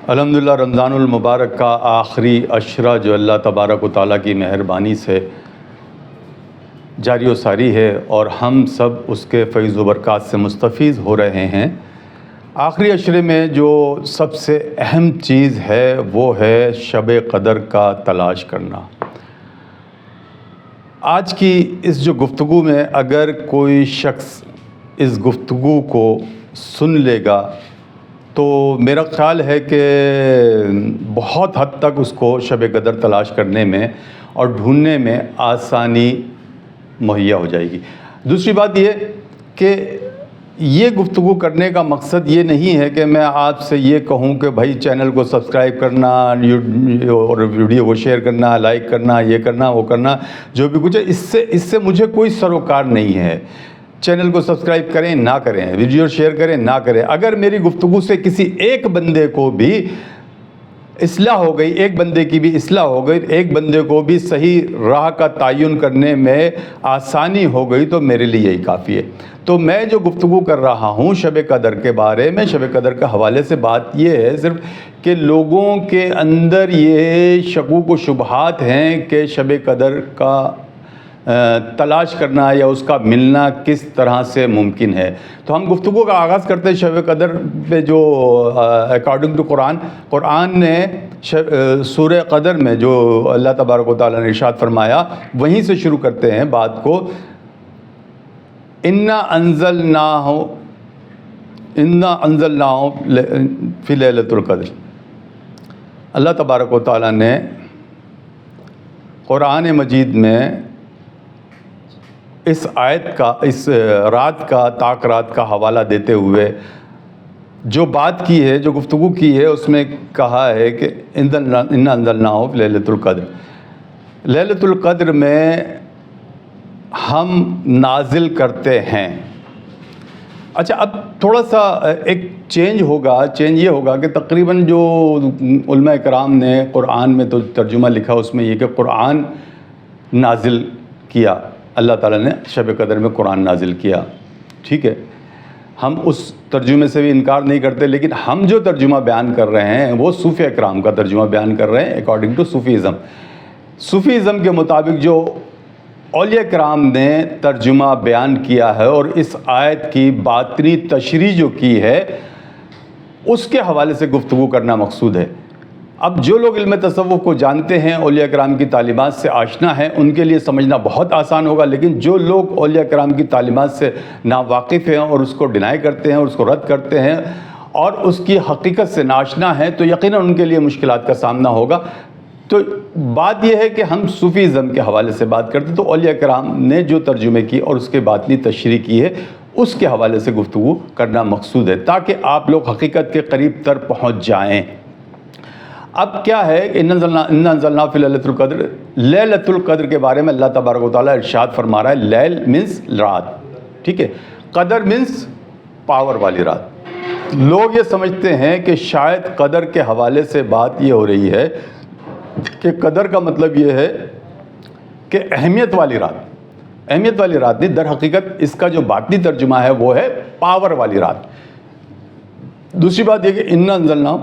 الحمدللہ رمضان المبارک کا آخری عشرہ جو اللہ تبارک و تعالیٰ کی مہربانی سے جاری و ساری ہے اور ہم سب اس کے فیض و برکات سے مستفیض ہو رہے ہیں۔ آخری عشرے میں جو سب سے اہم چیز ہے وہ ہے شب قدر کا تلاش کرنا۔ آج کی اس جو گفتگو میں اگر کوئی شخص اس گفتگو کو سن لے گا تو میرا خیال ہے کہ بہت حد تک اس کو شب قدر تلاش کرنے میں اور ڈھونڈنے میں آسانی مہیا ہو جائے گی۔ دوسری بات یہ کہ یہ گفتگو کرنے کا مقصد یہ نہیں ہے کہ میں آپ سے یہ کہوں کہ بھائی چینل کو سبسکرائب کرنا اور ویڈیو کو شیئر کرنا، لائک کرنا، یہ کرنا، وہ کرنا، جو بھی کچھ ہے، اس سے مجھے کوئی سروکار نہیں ہے۔ چینل کو سبسکرائب کریں نہ کریں، ویڈیو شیئر کریں نہ کریں، اگر میری گفتگو سے کسی ایک بندے کو بھی اصلاح ہو گئی، ایک بندے کی بھی اصلاح ہو گئی، ایک بندے کو بھی صحیح راہ کا تعین کرنے میں آسانی ہو گئی تو میرے لیے یہی کافی ہے۔ تو میں جو گفتگو کر رہا ہوں شب قدر کے بارے میں، شب قدر کے حوالے سے بات یہ ہے صرف کہ لوگوں کے اندر یہ شکوک و شبہات ہیں کہ شب قدر کا تلاش کرنا یا اس کا ملنا کس طرح سے ممکن ہے۔ تو ہم گفتگو کا آغاز کرتے ہیں شب قدر پہ، جو اکارڈنگ ٹو قرآن نے سورہ قدر میں جو اللہ تبارک و تعالیٰ نے ارشاد فرمایا وہیں سے شروع کرتے ہیں بات کو۔ انا انزلناہ فی لیلۃ القدر۔ اللہ تبارک و تعالیٰ نے قرآن مجید میں اس آیت کا، اس رات کا، طاق رات کا حوالہ دیتے ہوئے جو بات کی ہے، جو گفتگو کی ہے، اس میں کہا ہے کہ انا انزلناہ فی لیلۃ القدر۔ لیلۃ القدر میں ہم نازل کرتے ہیں۔ اچھا، اب تھوڑا سا ایک چینج یہ ہوگا کہ تقریباً جو علماء کرام نے قرآن میں تو ترجمہ لکھا اس میں یہ کہ قرآن نازل کیا، اللہ تعالیٰ نے شب قدر میں قرآن نازل کیا، ٹھیک ہے، ہم اس ترجمے سے بھی انکار نہیں کرتے، لیکن ہم جو ترجمہ بیان کر رہے ہیں وہ صوفیہ کرام کا ترجمہ بیان کر رہے ہیں اکارڈنگ ٹو صوفیزم کے مطابق جو اولیاء کرام نے ترجمہ بیان کیا ہے اور اس آیت کی باطنی تشریح جو کی ہے اس کے حوالے سے گفتگو کرنا مقصود ہے۔ اب جو لوگ علم تصوف کو جانتے ہیں، اولیاء کرام کی تعلیمات سے آشنا ہیں، ان کے لیے سمجھنا بہت آسان ہوگا، لیکن جو لوگ اولیاء کرام کی تعلیمات سے ناواقف ہیں اور اس کو ڈینائی کرتے ہیں اور اس کو رد کرتے ہیں اور اس کی حقیقت سے ناشنا ہیں تو یقیناً ان کے لیے مشکلات کا سامنا ہوگا۔ تو بات یہ ہے کہ ہم صوفیزم کے حوالے سے بات کرتے ہیں، تو اولیاء کرام نے جو ترجمے کی اور اس کے باطنی تشریح کی ہے اس کے حوالے سے گفتگو کرنا مقصود ہے تاکہ آپ لوگ حقیقت کے قریب تر پہنچ جائیں۔ اب کیا ہے کہ انا انزلنا فی لیلۃ القدر، لیلۃ القدر کے بارے میں اللہ تبارک و تعالیٰ ارشاد فرما رہا ہے، لیل مینس رات، ٹھیک ہے، قدر مینس پاور والی رات۔ لوگ یہ سمجھتے ہیں کہ شاید قدر کے حوالے سے بات یہ ہو رہی ہے کہ قدر کا مطلب یہ ہے کہ اہمیت والی رات نہیں، در حقیقت اس کا جو باطنی ترجمہ ہے وہ ہے پاور والی رات۔ دوسری بات یہ کہ انا انزلنا،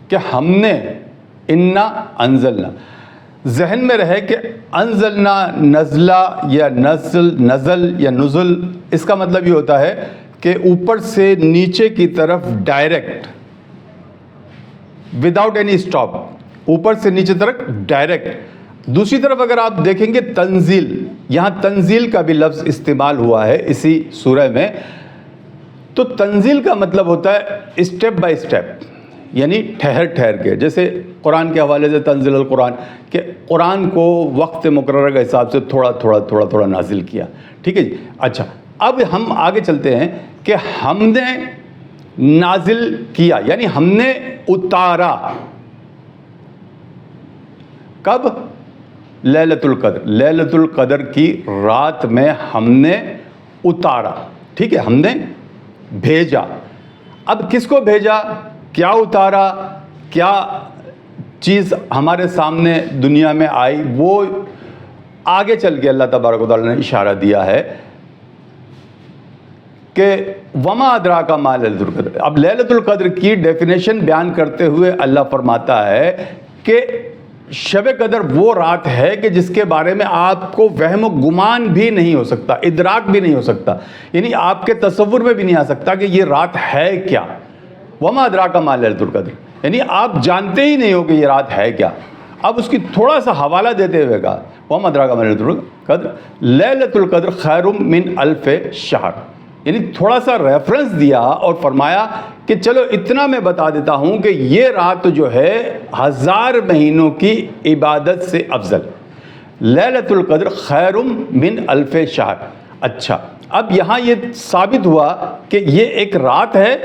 کہ ہم نے، انا انزلنا، ذہن میں رہے کہ انزلنا نزلہ یا نزل یا نزل، اس کا مطلب یہ ہوتا ہے کہ اوپر سے نیچے کی طرف ڈائریکٹ، وداؤٹ اینی اسٹاپ، اوپر سے نیچے طرف ڈائریکٹ۔ دوسری طرف اگر آپ دیکھیں گے تنزیل، یہاں تنزیل کا بھی لفظ استعمال ہوا ہے اسی سورہ میں، تو تنزیل کا مطلب ہوتا ہے اسٹیپ بائی اسٹیپ، یعنی ٹھہر کے، جیسے قرآن کے حوالے سے تنزیل القرآن، کہ قرآن کو وقت مقررہ کے حساب سے تھوڑا نازل کیا، ٹھیک ہے جی۔ اچھا، اب ہم آگے چلتے ہیں کہ ہم نے نازل کیا یعنی ہم نے اتارا، کب؟ لیلۃ القدر، لیلۃ القدر کی رات میں ہم نے اتارا، ٹھیک ہے، ہم نے بھیجا۔ اب کس کو بھیجا، کیا اتارا، کیا چیز ہمارے سامنے دنیا میں آئی، وہ آگے چل کے اللہ تبارک و تعالیٰ نے اشارہ دیا ہے کہ وما ادراک ما لیلۃ القدر. اب لیلۃ القدر کی ڈیفینیشن بیان کرتے ہوئے اللہ فرماتا ہے کہ شب قدر وہ رات ہے کہ جس کے بارے میں آپ کو وہم و گمان بھی نہیں ہو سکتا, ادراک بھی نہیں ہو سکتا, یعنی آپ کے تصور میں بھی نہیں آ سکتا کہ یہ رات ہے کیا. وما ادراک ما لیلۃ القدر, یعنی آپ جانتے ہی نہیں ہو کہ یہ رات ہے کیا. اب اس کی تھوڑا سا حوالہ دیتے ہوئے کہا وما ادراک ما لیلۃ القدر لیلۃ القدر خیر من الف شہر, یعنی تھوڑا سا ریفرنس دیا اور فرمایا کہ چلو اتنا میں بتا دیتا ہوں کہ یہ رات جو ہے 1000 مہینوں کی عبادت سے افضل. لیلۃ القدر خیر من الف شہر. اچھا, اب یہاں یہ ثابت ہوا کہ یہ ایک رات ہے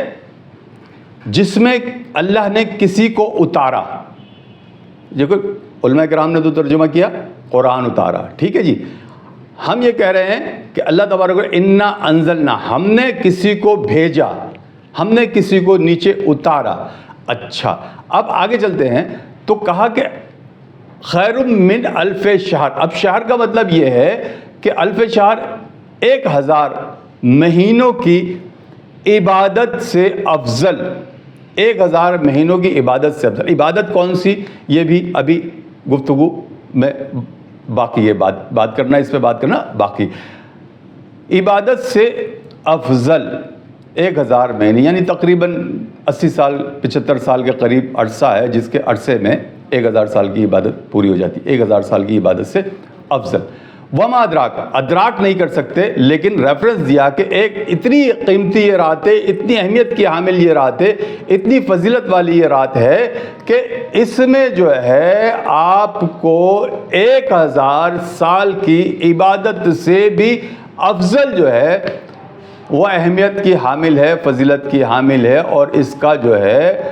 جس میں اللہ نے کسی کو اتارا. دیکھو علماء کرام نے تو ترجمہ کیا قرآن اتارا, ٹھیک ہے جی. ہم یہ کہہ رہے ہیں کہ اللہ تبارک و تعالی انا انزلنا, ہم نے کسی کو بھیجا, ہم نے کسی کو نیچے اتارا. اچھا, اب آگے چلتے ہیں تو کہا کہ خیر من الف شہر. اب شہر کا مطلب یہ ہے کہ الف شہر 1000 مہینوں کی عبادت سے افضل. 1000 مہینوں کی عبادت سے افضل. عبادت کون سی, یہ بھی ابھی گفتگو میں باقی ہے, بات کرنا, اس پہ بات کرنا باقی. عبادت سے افضل 1000 مہینے, یعنی تقریباً 80 سال 75 سال کے قریب عرصہ ہے جس کے عرصے میں 1000 سال کی عبادت پوری ہو جاتی ہے. 1000 سال کی عبادت سے افضل. وما ادراک, ادراک نہیں کر سکتے, لیکن ریفرنس دیا کہ ایک اتنی قیمتی یہ رات ہے, اتنی اہمیت کی حامل یہ رات ہے, اتنی فضیلت والی یہ رات ہے کہ اس میں جو ہے آپ کو 1000 سال کی عبادت سے بھی افضل جو ہے وہ اہمیت کی حامل ہے, فضیلت کی حامل ہے. اور اس کا جو ہے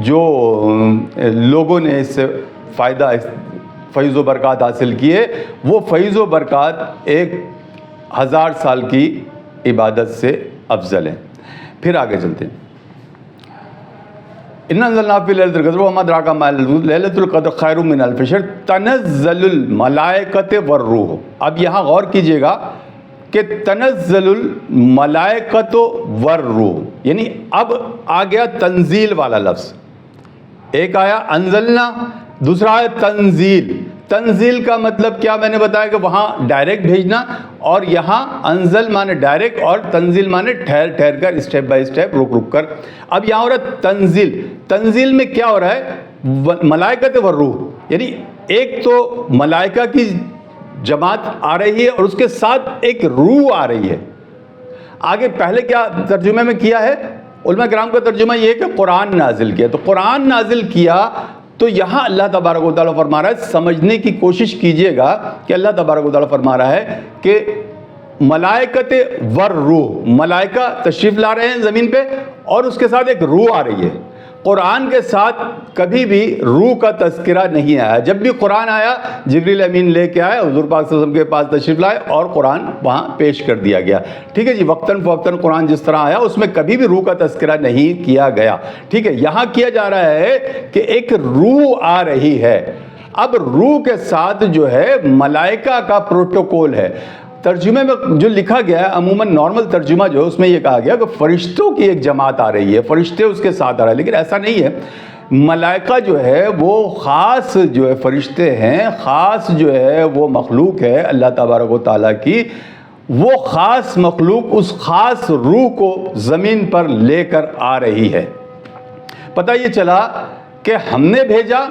جو لوگوں نے اس سے فائدہ فیض و برکات حاصل کیے, وہ فیض و برکات 1000 سال کی عبادت سے افضل ہیں. پھر آگے چلتے ہیں. اِنَّا أَنزَلْنَاهُ فِي لَيْلَةِ الْقَدْرِ وَمَا أَدْرَاكَ مَا لَيْلَةُ الْقَدْرِ خَيْرٌ مِّنَ أَلْفِ شَهْرٍ تَنَزَّلُ الْمَلَائِكَةُ وَالرُّوحُ. اب یہاں غور کیجئے گا کہ تنزل الملائکۃ والروح, یعنی اب آ گیا تنزیل والا لفظ. ایک آیا انزلنا, دوسرا ہے تنزیل. تنزیل کا مطلب کیا میں نے بتایا کہ وہاں ڈائریکٹ بھیجنا, اور یہاں انزل مانے ڈائریکٹ اور تنزیل مانے ٹھہر ٹھہر کر, اسٹیپ بائی اسٹیپ, رک رک کر. اب یہاں ہو رہا ہے تنزیل. تنزیل میں کیا ہو رہا ہے, ملائکۃ والروح, یعنی ایک تو ملائکہ کی جماعت آ رہی ہے اور اس کے ساتھ ایک روح آ رہی ہے. آگے پہلے کیا ترجمے میں کیا ہے علماء کرام کا ترجمہ یہ ہے کہ قرآن نازل کیا. تو قرآن نازل کیا تو یہاں اللہ تبارک و تعالیٰ فرما رہا ہے, سمجھنے کی کوشش کیجئے گا کہ اللہ تبارک و تعالیٰ فرما رہا ہے کہ ملائکۃ والروح, ملائکہ تشریف لا رہے ہیں زمین پہ اور اس کے ساتھ ایک روح آ رہی ہے. قرآن کے ساتھ کبھی بھی روح کا تذکرہ نہیں آیا. جب بھی قرآن آیا جبریل امین لے کے آئے, حضور پاک صلی اللہ علیہ وسلم کے پاس تشریف لائے اور قرآن وہاں پیش کر دیا گیا. ٹھیک ہے جی, وقتاً فوقتاً قرآن جس طرح آیا اس میں کبھی بھی روح کا تذکرہ نہیں کیا گیا. ٹھیک ہے, یہاں کیا جا رہا ہے کہ ایک روح آ رہی ہے. اب روح کے ساتھ جو ہے ملائکہ کا پروٹوکول ہے. ترجمے میں جو لکھا گیا ہے عموماً نارمل ترجمہ جو ہے اس میں یہ کہا گیا کہ فرشتوں کی ایک جماعت آ رہی ہے, فرشتے اس کے ساتھ آ رہے ہیں, لیکن ایسا نہیں ہے. ملائکہ جو ہے وہ خاص جو ہے فرشتے ہیں, خاص جو ہے وہ مخلوق ہے اللہ تبارک و تعالیٰ کی. وہ خاص مخلوق اس خاص روح کو زمین پر لے کر آ رہی ہے. پتہ یہ چلا کہ ہم نے بھیجا,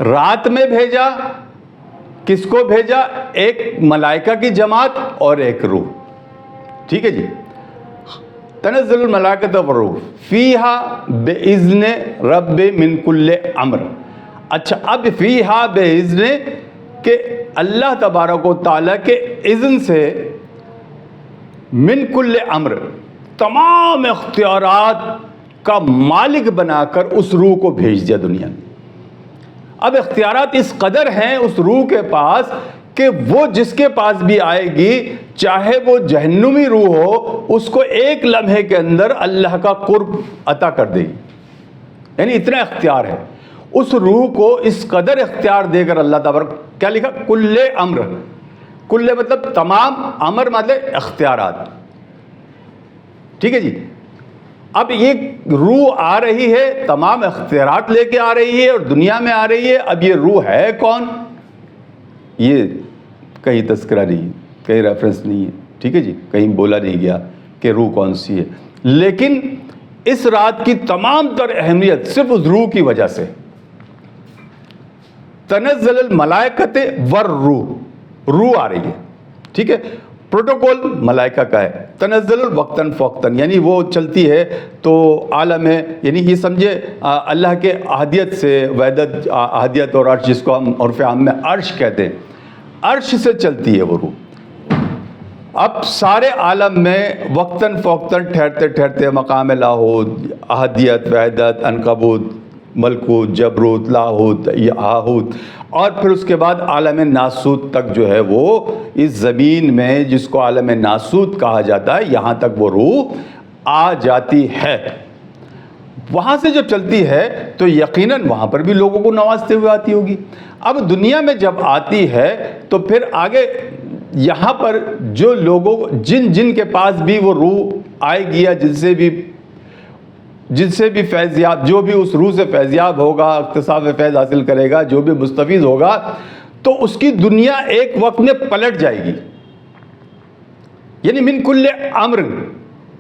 رات میں بھیجا. کس کو بھیجا, ایک ملائکہ کی جماعت اور ایک روح. ٹھیک ہے جی, تنزل الملائکۃ والروح فیہا باذن رب من کل امر. اچھا, اب فیہا باذن کہ اللہ تبارک و تعالیٰ کے اذن سے من کل امر تمام اختیارات کا مالک بنا کر اس روح کو بھیج دیا دنیا میں. اب اختیارات اس قدر ہیں اس روح کے پاس کہ وہ جس کے پاس بھی آئے گی, چاہے وہ جہنمی روح ہو, اس کو ایک لمحے کے اندر اللہ کا قرب عطا کر دے گی. یعنی اتنا اختیار ہے اس روح کو. اس قدر اختیار دے کر اللہ تبارک, کیا لکھا, کل امر. کل مطلب تمام, امر مطلب اختیارات. ٹھیک ہے جی. اب یہ روح آ رہی ہے, تمام اختیارات لے کے آ رہی ہے اور دنیا میں آ رہی ہے. اب یہ روح ہے کون؟ یہ کہیں تذکرہ نہیں ہے, کہیں ریفرنس نہیں ہے, ٹھیک ہے جی, کہیں بولا نہیں گیا کہ روح کون سی ہے. لیکن اس رات کی تمام تر اہمیت صرف اس روح کی وجہ سے. تنزل الملائکۃ والروح, روح آ رہی ہے, ٹھیک ہے. پروٹوکول ملائکہ کا ہے. تنزل وقتاً فوقتاً, یعنی وہ چلتی ہے تو عالم ہے, یعنی یہ سمجھے اللہ کے احدیت سے, وحدت احدیت اور عرش, جس کو ہم عرف عام میں عرش کہتے ہیں, عرش سے چلتی ہے وہ روح. اب سارے عالم میں وقتاً فوقتاً ٹھہرتے ٹھہرتے مقام لاہوت, احدیت, وحدت, عنکبوت, ملکوت, جبروت, لاہوت, آہوت, اور پھر اس کے بعد عالم ناسوت تک جو ہے وہ اس زمین میں, جس کو عالم ناسوت کہا جاتا ہے, یہاں تک وہ روح آ جاتی ہے. وہاں سے جب چلتی ہے تو یقیناً وہاں پر بھی لوگوں کو نوازتے ہوئے آتی ہوگی. اب دنیا میں جب آتی ہے تو پھر آگے یہاں پر جو لوگوں, جن کے پاس بھی وہ روح آئے گی, یا جن سے بھی فیضیاب, جو بھی اس روح سے فیضیاب ہوگا, اکتساب فیض حاصل کرے گا, جو بھی مستفیض ہوگا, تو اس کی دنیا ایک وقت میں پلٹ جائے گی. یعنی من کل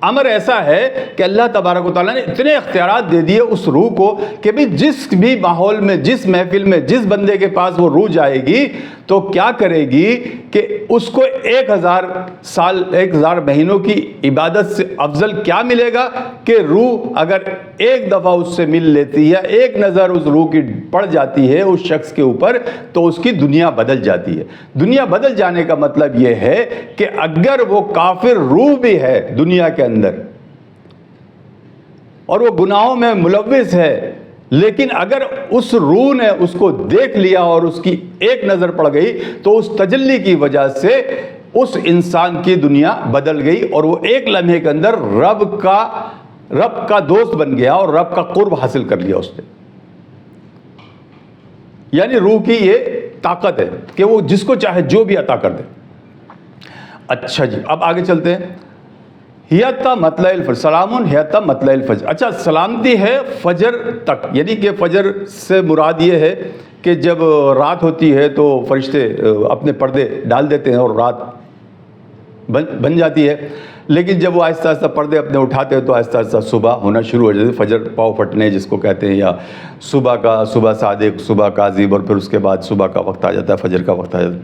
امر ایسا ہے کہ اللہ تبارک و تعالیٰ نے اتنے اختیارات دے دیے اس روح کو کہ بھی جس بھی ماحول میں, جس محفل میں, جس بندے کے پاس وہ روح جائے گی تو کیا کرے گی کہ اس کو 1000 سال 1000 مہینوں کی عبادت سے افضل کیا ملے گا کہ روح اگر ایک دفعہ اس سے مل لیتی ہے, ایک نظر اس روح کی پڑ جاتی ہے اس شخص کے اوپر, تو اس کی دنیا بدل جاتی ہے. دنیا بدل جانے کا مطلب یہ ہے کہ اگر وہ کافر روح بھی ہے دنیا کے اندر اور وہ گناہوں میں ملوث ہے, لیکن اگر اس روح نے اس کو دیکھ لیا اور اس کی ایک نظر پڑ گئی تو اس تجلی کی وجہ سے اس انسان کی دنیا بدل گئی اور وہ ایک لمحے کے اندر رب کا دوست بن گیا اور رب کا قرب حاصل کر لیا اس نے. یعنی روح کی یہ طاقت ہے کہ وہ جس کو چاہے جو بھی عطا کر دے. اچھا جی, اب آگے چلتے ہیں. حیتا مطلع الفجر, سلام حیتا مطلع الفجر. اچھا, سلامتی ہے فجر تک, یعنی کہ فجر سے مراد یہ ہے کہ جب رات ہوتی ہے تو فرشتے اپنے پردے ڈال دیتے ہیں اور رات بن جاتی ہے, لیکن جب وہ آہستہ آہستہ پردے اپنے اٹھاتے ہیں تو آہستہ آہستہ صبح ہونا شروع ہو جاتی ہے. فجر پاؤ پھٹنے جس کو کہتے ہیں, یا صبح صادق, صبح کاذب, اور پھر اس کے بعد صبح کا وقت آ جاتا ہے, فجر کا وقت آ جاتا ہے.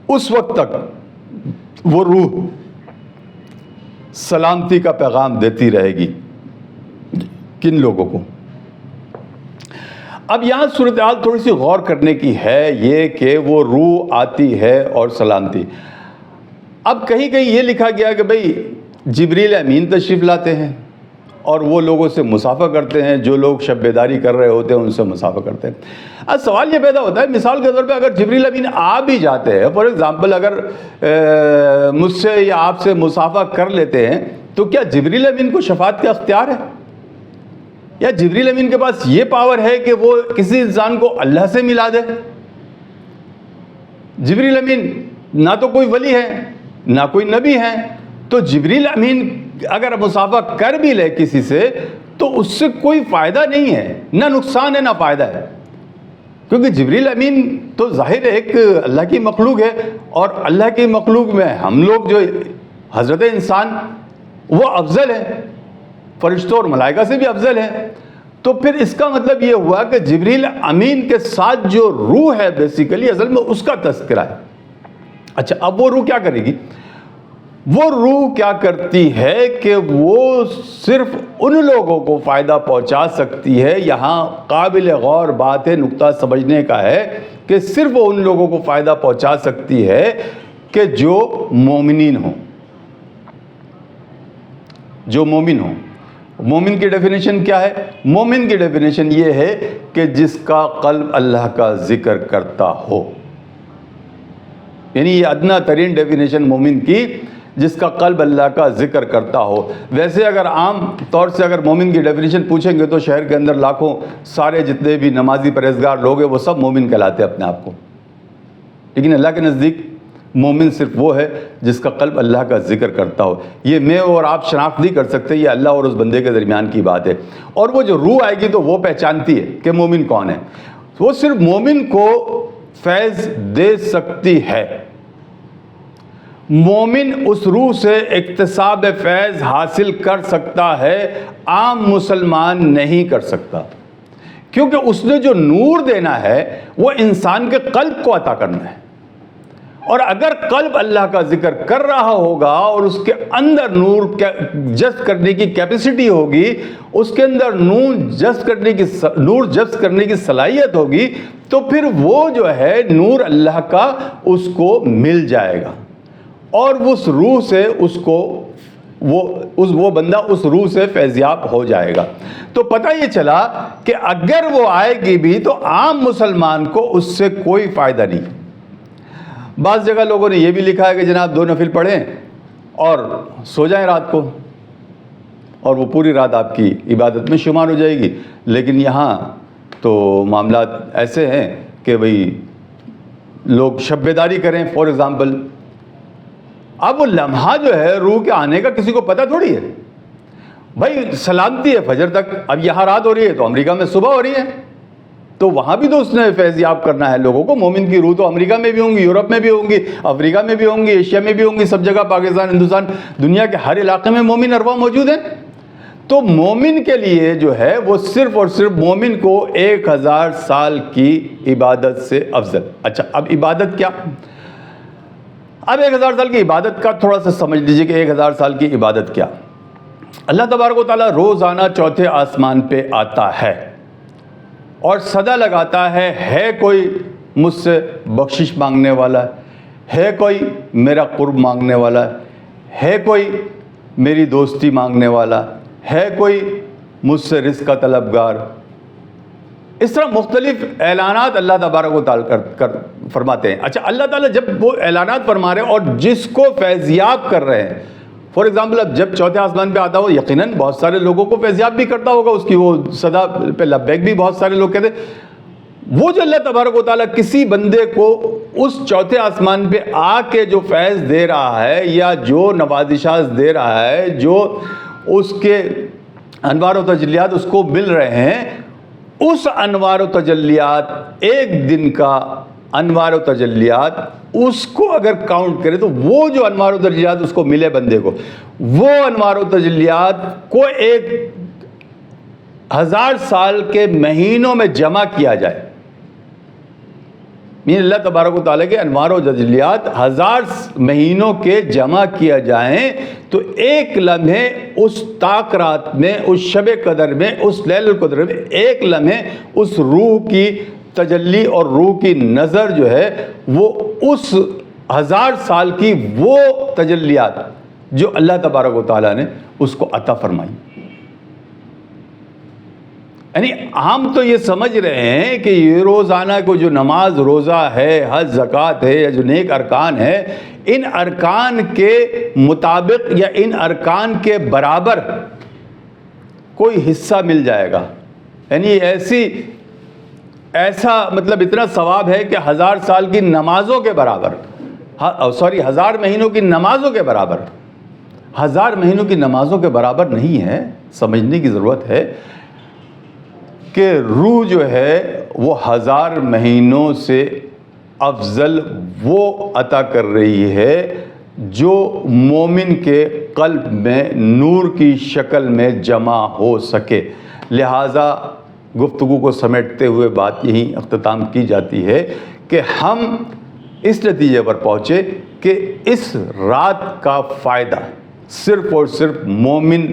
اس وقت تک وہ روح سلامتی کا پیغام دیتی رہے گی. کن لوگوں کو؟ اب یہاں صورتحال تھوڑی سی غور کرنے کی ہے, یہ کہ وہ روح آتی ہے اور سلامتی. اب کہیں یہ لکھا گیا کہ بھئی جبریل امین تشریف لاتے ہیں اور وہ لوگوں سے مصافحہ کرتے ہیں, جو لوگ شب بیداری کر رہے ہوتے ہیں ان سے مصافحہ کرتے ہیں. اب سوال یہ پیدا ہوتا ہے, مثال کے طور پہ اگر جبریل امین آ بھی جاتے ہیں, فار ایگزامپل اگر مجھ سے یا آپ سے مصافحہ کر لیتے ہیں, تو کیا جبریل امین کو شفاعت کا اختیار ہے؟ یا جبریل امین کے پاس یہ پاور ہے کہ وہ کسی انسان کو اللہ سے ملا دے؟ جبریل امین نہ تو کوئی ولی ہے نہ کوئی نبی ہے, تو جبریل امین اگر مصافحہ کر بھی لے کسی سے تو اس سے کوئی فائدہ نہیں ہے, نہ نقصان ہے نہ فائدہ ہے, کیونکہ جبریل امین تو ظاہر ہے ایک اللہ کی مخلوق ہے, اور اللہ کی مخلوق میں ہم لوگ جو حضرت انسان وہ افضل ہے, فرشتوں اور ملائکہ سے بھی افضل ہے. تو پھر اس کا مطلب یہ ہوا کہ جبریل امین کے ساتھ جو روح ہے بیسیکلی اصل میں اس کا تذکرہ ہے. اچھا, اب وہ روح کیا کرے گی؟ وہ روح کیا کرتی ہے کہ وہ صرف ان لوگوں کو فائدہ پہنچا سکتی ہے. یہاں قابل غور بات ہے, نقطہ سمجھنے کا ہے کہ صرف وہ ان لوگوں کو فائدہ پہنچا سکتی ہے کہ جو مومنین ہوں, جو مومن ہوں. مومن کی ڈیفینیشن کیا ہے؟ مومن کی ڈیفینیشن یہ ہے کہ جس کا قلب اللہ کا ذکر کرتا ہو. یعنی یہ ادنا ترین ڈیفینیشن مومن کی, جس کا قلب اللہ کا ذکر کرتا ہو. ویسے اگر عام طور سے اگر مومن کی ڈیفینیشن پوچھیں گے تو شہر کے اندر لاکھوں سارے جتنے بھی نمازی پرہیزگار لوگ ہیں وہ سب مومن کہلاتے ہیں اپنے آپ کو, لیکن اللہ کے نزدیک مومن صرف وہ ہے جس کا قلب اللہ کا ذکر کرتا ہو. یہ میں اور آپ شناخت نہیں کر سکتے, یہ اللہ اور اس بندے کے درمیان کی بات ہے. اور وہ جو روح آئے گی تو وہ پہچانتی ہے کہ مومن کون ہے. وہ صرف مومن کو فیض دے سکتی ہے. مومن اس روح سے اکتساب فیض حاصل کر سکتا ہے, عام مسلمان نہیں کر سکتا, کیونکہ اس نے جو نور دینا ہے وہ انسان کے قلب کو عطا کرنا ہے. اور اگر قلب اللہ کا ذکر کر رہا ہوگا اور اس کے اندر نور جذب کرنے کی کیپیسٹی ہوگی, اس کے اندر نور جذب کرنے کی صلاحیت ہوگی, تو پھر وہ جو ہے نور اللہ کا اس کو مل جائے گا اور اس روح سے وہ بندہ اس روح سے فیضیاب ہو جائے گا. تو پتہ یہ چلا کہ اگر وہ آئے گی بھی تو عام مسلمان کو اس سے کوئی فائدہ نہیں. بعض جگہ لوگوں نے یہ بھی لکھا ہے کہ جناب 2 نفل پڑھیں اور سو جائیں رات کو, اور وہ پوری رات آپ کی عبادت میں شمار ہو جائے گی. لیکن یہاں تو معاملات ایسے ہیں کہ بھئی لوگ شب بیداری کریں فار ایگزامپل. اب وہ لمحہ جو ہے روح کے آنے کا کسی کو پتہ تھوڑی ہے. بھائی سلامتی ہے فجر تک, اب یہاں رات ہو رہی ہے تو امریکہ میں صبح ہو رہی ہے, تو وہاں بھی تو اس نے فیضیاب کرنا ہے لوگوں کو. مومن کی روح تو امریکہ میں بھی ہوں گی, یورپ میں بھی ہوں گی, افریقہ میں بھی ہوں گی, ایشیا میں بھی ہوں گی, سب جگہ, پاکستان, ہندوستان, دنیا کے ہر علاقے میں مومن ارواح موجود ہیں. تو مومن کے لیے جو ہے وہ صرف اور صرف مومن کو 1000 سال کی عبادت سے افضل. اچھا اب عبادت کیا؟ اب 1000 سال کی عبادت کا تھوڑا سا سمجھ لیجئے کہ 1000 سال کی عبادت کیا. اللہ تبارک و تعالیٰ روزانہ چوتھے آسمان پہ آتا ہے اور صدا لگاتا ہے کوئی مجھ سے بخشش مانگنے والا, ہے کوئی میرا قرب مانگنے والا, ہے کوئی میری دوستی مانگنے والا, ہے کوئی مجھ سے رزق کا طلبگار. اس طرح مختلف اعلانات اللہ تبارک و تعالیٰ فرماتے ہیں. اچھا اللہ تعالیٰ جب وہ اعلانات فرما رہے ہیں اور جس کو فیضیاب کر رہے ہیں, فار ایگزامپل اب جب چوتھے آسمان پہ آتا ہو یقیناً بہت سارے لوگوں کو فیضیاب بھی کرتا ہوگا, اس کی وہ صدا پہ لبیک بھی بہت سارے لوگ کہتے ہیں. وہ جو اللہ تبارک و تعالیٰ کسی بندے کو اس چوتھے آسمان پہ آ کے جو فیض دے رہا ہے یا جو نوازشات دے رہا ہے, جو اس کے انوار و تجلیات اس کو مل رہے ہیں, اس انوار و تجلیات ایک دن کا انوار و تجلیات اس کو اگر کاؤنٹ کرے تو وہ جو انوار و تجلیات اس کو ملے بندے کو, وہ انوار و تجلیات کو 1000 سال کے مہینوں میں جمع کیا جائے. یعنی اللہ تبارک و تعالیٰ کے انوار و تجلیات 1000 مہینوں کے جمع کیا جائیں تو ایک لمحے اس طاق رات میں, اس شب قدر میں, اس لیل القدر میں ایک لمحے اس روح کی تجلی اور روح کی نظر جو ہے وہ اس 1000 سال کی وہ تجلیات جو اللہ تبارک و تعالیٰ نے اس کو عطا فرمائی. یعنی ہم تو یہ سمجھ رہے ہیں کہ یہ روزانہ کو جو نماز روزہ ہے, حج زکوٰۃ ہے, یا جو نیک ارکان ہے, ان ارکان کے مطابق یا ان ارکان کے برابر کوئی حصہ مل جائے گا. یعنی ایسا مطلب اتنا ثواب ہے کہ 1000 سال کی نمازوں کے برابر, 1000 مہینوں کی نمازوں کے برابر. 1000 مہینوں کی نمازوں کے برابر نہیں ہے. سمجھنے کی ضرورت ہے کہ روح جو ہے وہ 1000 مہینوں سے افضل وہ عطا کر رہی ہے جو مومن کے قلب میں نور کی شکل میں جمع ہو سکے. لہٰذا گفتگو کو سمیٹتے ہوئے بات یہی اختتام کی جاتی ہے کہ ہم اس نتیجے پر پہنچے کہ اس رات کا فائدہ صرف اور صرف مومن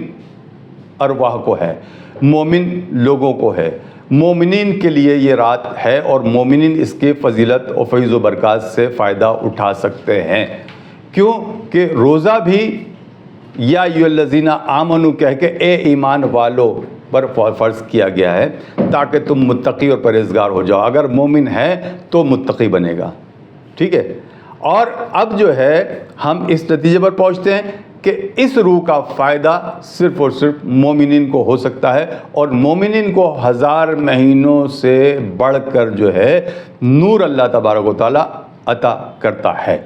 ارواح کو ہے, مومن لوگوں کو ہے. مومنین کے لیے یہ رات ہے اور مومنین اس کے فضیلت و فیض و برکات سے فائدہ اٹھا سکتے ہیں. کیوں کہ روزہ بھی یا ایھا الذین آمنوا کہہ کے اے ایمان والو پر فرض کیا گیا ہے تاکہ تم متقی اور پرہیزگار ہو جاؤ. اگر مومن ہے تو متقی بنے گا. ٹھیک ہے. اور اب جو ہے ہم اس نتیجے پر پہنچتے ہیں کہ اس روح کا فائدہ صرف اور صرف مومنین کو ہو سکتا ہے, اور مومنین کو 1000 مہینوں سے بڑھ کر جو ہے نور اللہ تبارک و تعالیٰ عطا کرتا ہے.